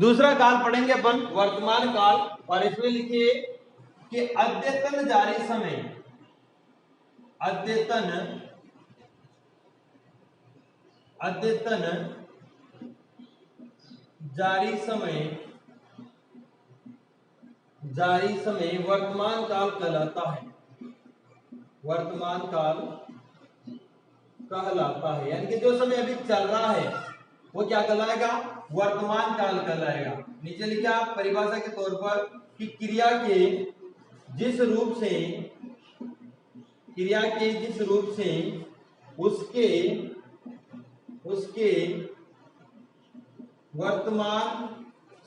दूसरा काल पढ़ेंगे अपन वर्तमान काल, और इसमें लिखिए कि अद्यतन जारी समय, अद्यतन जारी समय वर्तमान काल कहलाता है, वर्तमान काल कहलाता है। यानी कि जो समय अभी चल रहा है वो क्या कहलाएगा, वर्तमान काल कहलाएगा। नीचे लिखा परिभाषा के तौर पर कि क्रिया के जिस रूप से उसके वर्तमान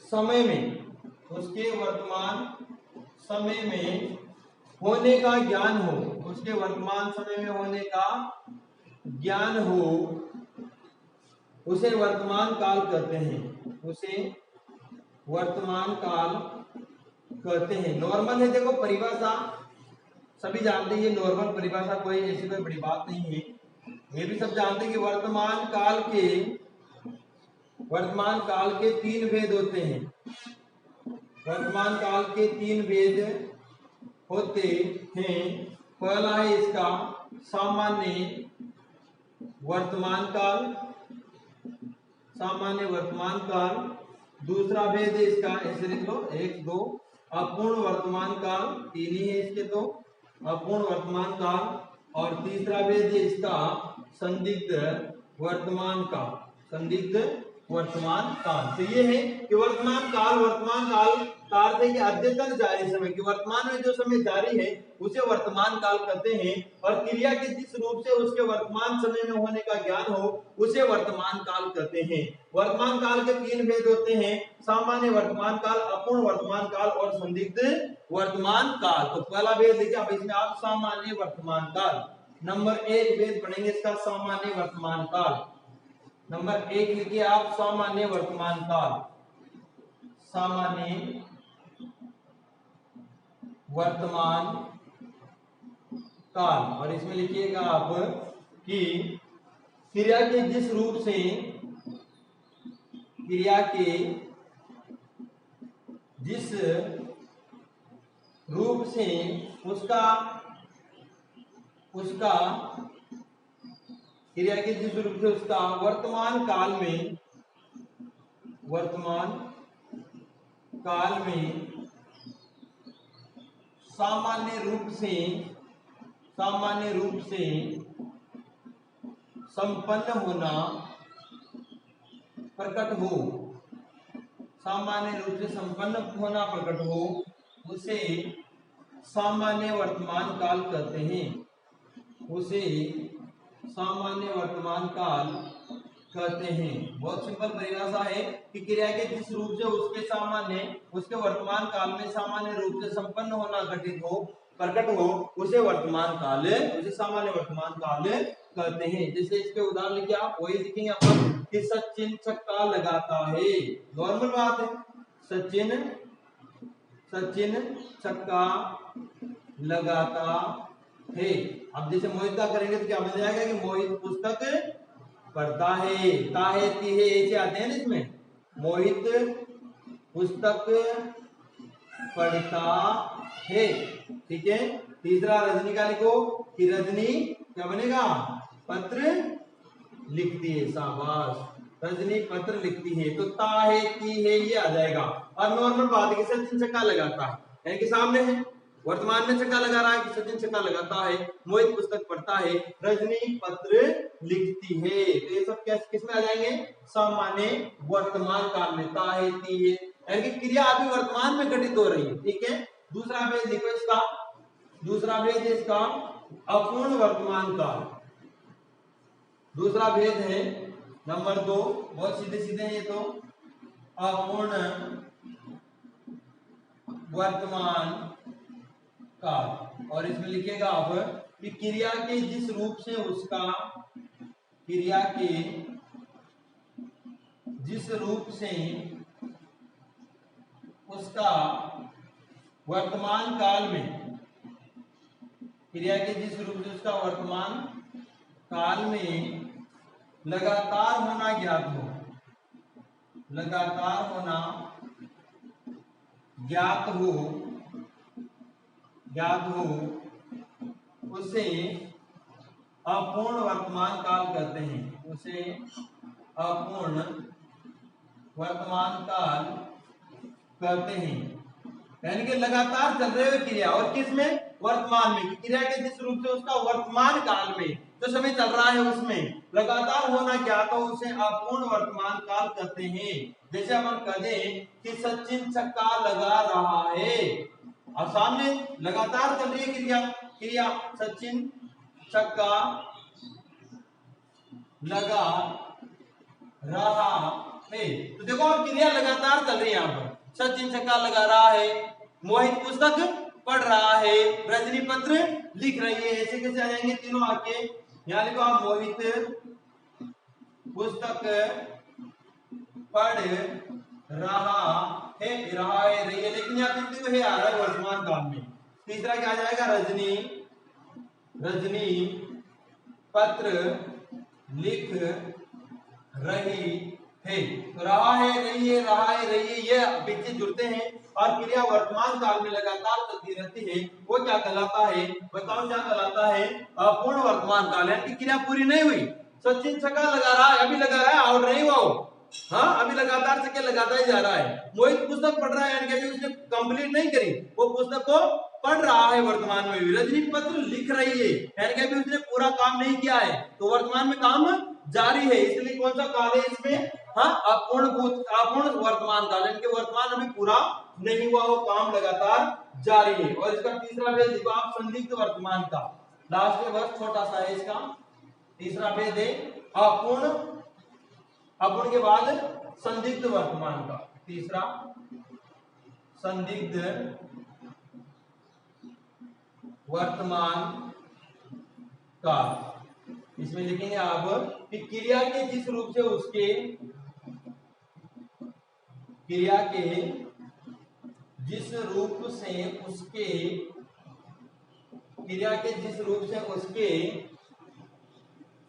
समय में होने का ज्ञान हो, उसके वर्तमान समय में होने का ज्ञान हो, उसे वर्तमान काल कहते हैं, उसे वर्तमान काल कहते हैं। नॉर्मल है, देखो परिभाषा सभी जानते हैं, ये नॉर्मल परिभाषा, कोई ऐसी कोई बड़ी बात नहीं है। ये भी सब जानते हैं कि वर्तमान काल के तीन भेद होते हैं। वर्तमान काल के तीन भेद होते हैं। पहला है इसका सामान्य वर्तमान काल, दूसरा भेद है इसका, ऐसे लिख लो 1 2, अपूर्ण वर्तमान काल, तीन ही है इसके तो, अपूर्ण वर्तमान काल, और तीसरा भेद है इसका संदिग्ध वर्तमान काल, तो ये है कि वर्तमान काल का अर्थ है कि अद्यतन जारी समय, कि वर्तमान में जो समय जारी है उसे वर्तमान काल कहते हैं, और क्रिया के जिस रूप से उसके वर्तमान समय में होने का ज्ञान हो उसे वर्तमान काल कहते हैं। वर्तमान काल के तीन भेद होते हैं, सामान्य वर्तमान काल, अपूर्ण वर्तमान काल और संदिग्ध वर्तमान काल। तो पहला भेद देखिए, अब इसमें आप सामान्य वर्तमान काल, नंबर 1 भेद पढ़ेंगे इसका सामान्य वर्तमान काल। नंबर 1 लिखिए आप सामान्य वर्तमान काल, सामान्य वर्तमान काल, और इसमें लिखिएगा आप कि क्रिया के जिस रूप से उसका वर्तमान काल में सामान्य रूप से संपन्न होना प्रकट हो, सामान्य रूप से संपन्न होना प्रकट हो, उसे सामान्य वर्तमान काल कहते हैं, उसे सामान्य वर्तमान काल कहते हैं। बहुत सिंपल परिभाषा है कि क्रिया के जिस रूप से उसके वर्तमान काल में सामान्य रूप से संपन्न होना प्रकट हो, उसे सामान्य वर्तमान काल कहते हैं। जैसे इसके उदाहरण लिखिए आप, वही लिखेंगे अपन कि सचिन छक्का लगाता है, नॉर्मल बात है, सचिन छक्का लगाता है। अब जैसे मोहित का करेंगे तो क्या बन जाएगा कि मोहित पुस्तक पढ़ता है, ताहे तीहे ऐसे आते हैं ना इसमें, मोहित पुस्तक पढ़ता है, ठीक है। तीसरा रजनी का लिखो कि रजनी क्या बनेगा, पत्र लिखती है, शाबाश, रजनी पत्र लिखती है, तो ताहे तीहे ये आ जाएगा। और नॉर्मल बात है कि सचिन छक्का लगाता है, यानी कि सामने है, वर्तमान में छक्का लगा रहा है कि सचिन छक्का लगाता है, मोहित पुस्तक पढ़ता है, रजनी पत्र लिखती है। तो ये सब किस में आ जाएंगे, सामान्य वर्तमान काल में, ताहे तीहे, यानी कि क्रिया अभी वर्तमान में घटित हो रही है, ठीक है। दूसरा भेद लिखो इसका, दूसरा भेद इसका अपूर्ण वर्तमान काल, दूसरा भेद है नंबर 2, बहुत सीधे सीधे ये तो, अपूर्ण वर्तमान काल, और इसमें लिखिएगा आप कि क्रिया के जिस रूप से उसका वर्तमान काल में, क्रिया के जिस रूप से उसका वर्तमान काल में लगातार होना ज्ञात हो, लगातार होना, ज्ञात हो उसे अपूर्ण वर्तमान काल कहते हैं। उसे अपूर्ण वर्तमान काल कहते हैं। यानी कि लगातार चल रहे हुए क्रिया, और किसमें? वर्तमान में। क्रिया के जिस रूप से उसका वर्तमान काल में जो समय चल रहा है उसमें लगातार होना ज्ञात हो उसे अपूर्ण वर्तमान काल कहते हैं। जैसे अपन कह दें कि सचिन छक्का लगा रहा है, और सामने लगातार चल रही है क्रिया सचिन छक्का लगा रहा है। तो देखो अब क्रिया लगातार चल रही है। यहाँ पर सचिन छक्का लगा रहा है, मोहित पुस्तक पढ़ रहा है, रजनी पत्र लिख रही है। ऐसे कैसे आ जाएंगे तीनों आके? यहाँ लिखो आप, मोहित पुस्तक पढ़ रहा है, रही है, लेकिन यहाँ पे है आ रहा है वर्तमान काल में। तीसरा क्या आ जाएगा? रजनी पत्र लिख रही है। तो रहा है, रही है, रहा है, रही है, ये बीच जुड़ते हैं और क्रिया वर्तमान काल में लगातार चलती रहती है। वो क्या कहलाता है? बताओ क्या कहलाता है? अपूर्ण वर्तमान काल। यानी कि क्रिया पूरी नहीं हुई। सचिन छक्का लगा रहा है, अभी लगा रहा है, आउट नहीं हुआ वो, हाँ अभी लगातार छक्के लगाता ही जा रहा है। मोहित पुस्तक पढ़ रहा है, यानी कि अभी उसने कंप्लीट नहीं करी, वो पुस्तक को पढ़ रहा है वर्तमान में भी। रजनी पत्र लिख रही है, यानी कि अभी उसने पूरा काम नहीं किया है, तो वर्तमान में काम जारी है। इसलिए कौन सा काल है इसमें? हाँ, अपूर्ण वर्तमान काल, यानी कि वर्तमान अभी पूरा नहीं हुआ, वो काम लगातार जारी है। और इसका तीसरा भेद देखो आप, संदिग्ध वर्तमान का। लास्ट में वर्ष छोटा सा है इसका। तीसरा भेद है अपूर्ण के बाद संदिग्ध वर्तमान का। तीसरा संदिग्ध वर्तमान काल। इसमें लिखेंगे आप कि क्रिया के जिस रूप से उसके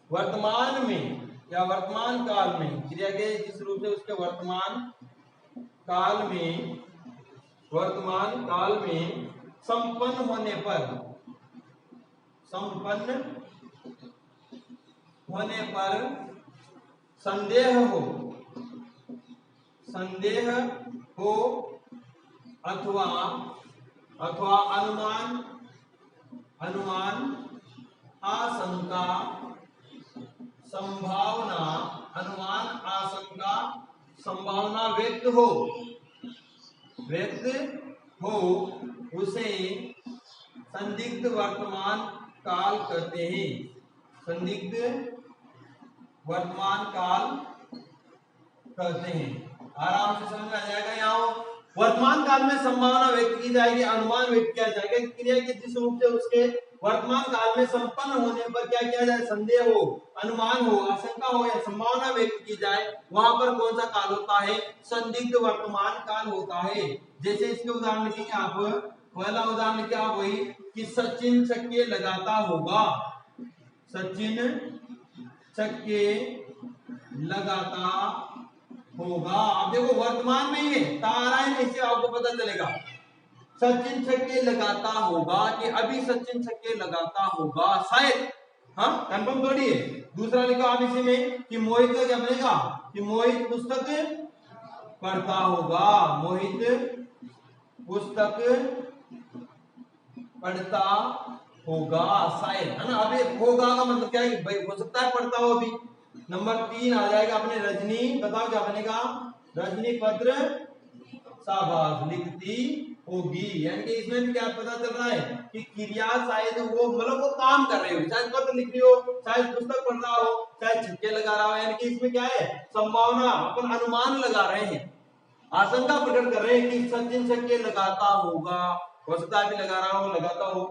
वर्तमान में या वर्तमान काल में, क्रिया के जिस रूप से उसके वर्तमान काल में संपन्न होने पर संदेह हो अथवा अनुमान आशंका संभावना व्यक्त हो उसे संदिग्ध वर्तमान काल कहते हैं। संदिग्ध वर्तमान काल कहते हैं। आराम से समझ आ जाएगा। यहाँ वर्तमान काल में संभावना व्यक्त की जाएगी, अनुमान व्यक्त किया जाएगा। क्रिया के जिस रूप से उसके वर्तमान काल में संपन्न होने पर क्या किया जाए? संदेह हो, अनुमान हो, आशंका हो या संभावना व्यक्त की जाए, वहां पर कौन सा काल होता है? संदिग्ध वर्तमान काल होता है। जैसे इसके उदाहरण लिखेंगे आप। पहला उदाहरण लिखे आप वही कि सचिन छक्के लगाता होगा। सचिन छक्के लगाता होगा। आप देखो वर्तमान में ही है, तारा है, इससे आपको पता चलेगा। सचिन छक्के लगाता होगा कि अभी सचिन छक्के लगाता होगा, शायद, हाँ कंफर्म थोड़ी है। दूसरा लिखा आप इसी में कि मोहित का क्या बनेगा? कि मोहित पुस्तक पढ़ता होगा। मोहित पुस्तक पढ़ता होगा, शायद, है ना। अभी होगा का मतलब क्या है? भाई हो सकता है पढ़ता हो अभी। नंबर 3 आ जाएगा अपने रजनी। बताओ क्या बनेगा? रजनी पत्र शाबाश लिखती होगी। यानी कि इसमें भी क्या पता चल रहा है कि क्रिया शायद वो मतलब वो काम कर रहे हो, शायद पत्र लिख रही हो, शायद पुस्तक पढ़ रहा हो, शायद छक्के लगा रहा हो। यानी कि इसमें क्या है? संभावना, अपन अनुमान लगा रहे हैं, आशंका प्रकट कर रहे हैं कि सचिन छक्के लगाता होगा, हो सकता है भी लगा रहा हो, लगाता हो।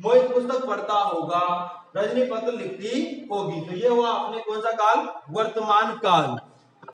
मोहित पुस्तक पढ़ता होगा, रजनी पत्र लिखती होगी। तो ये हुआ अपने कौन सा काल? वर्तमान काल।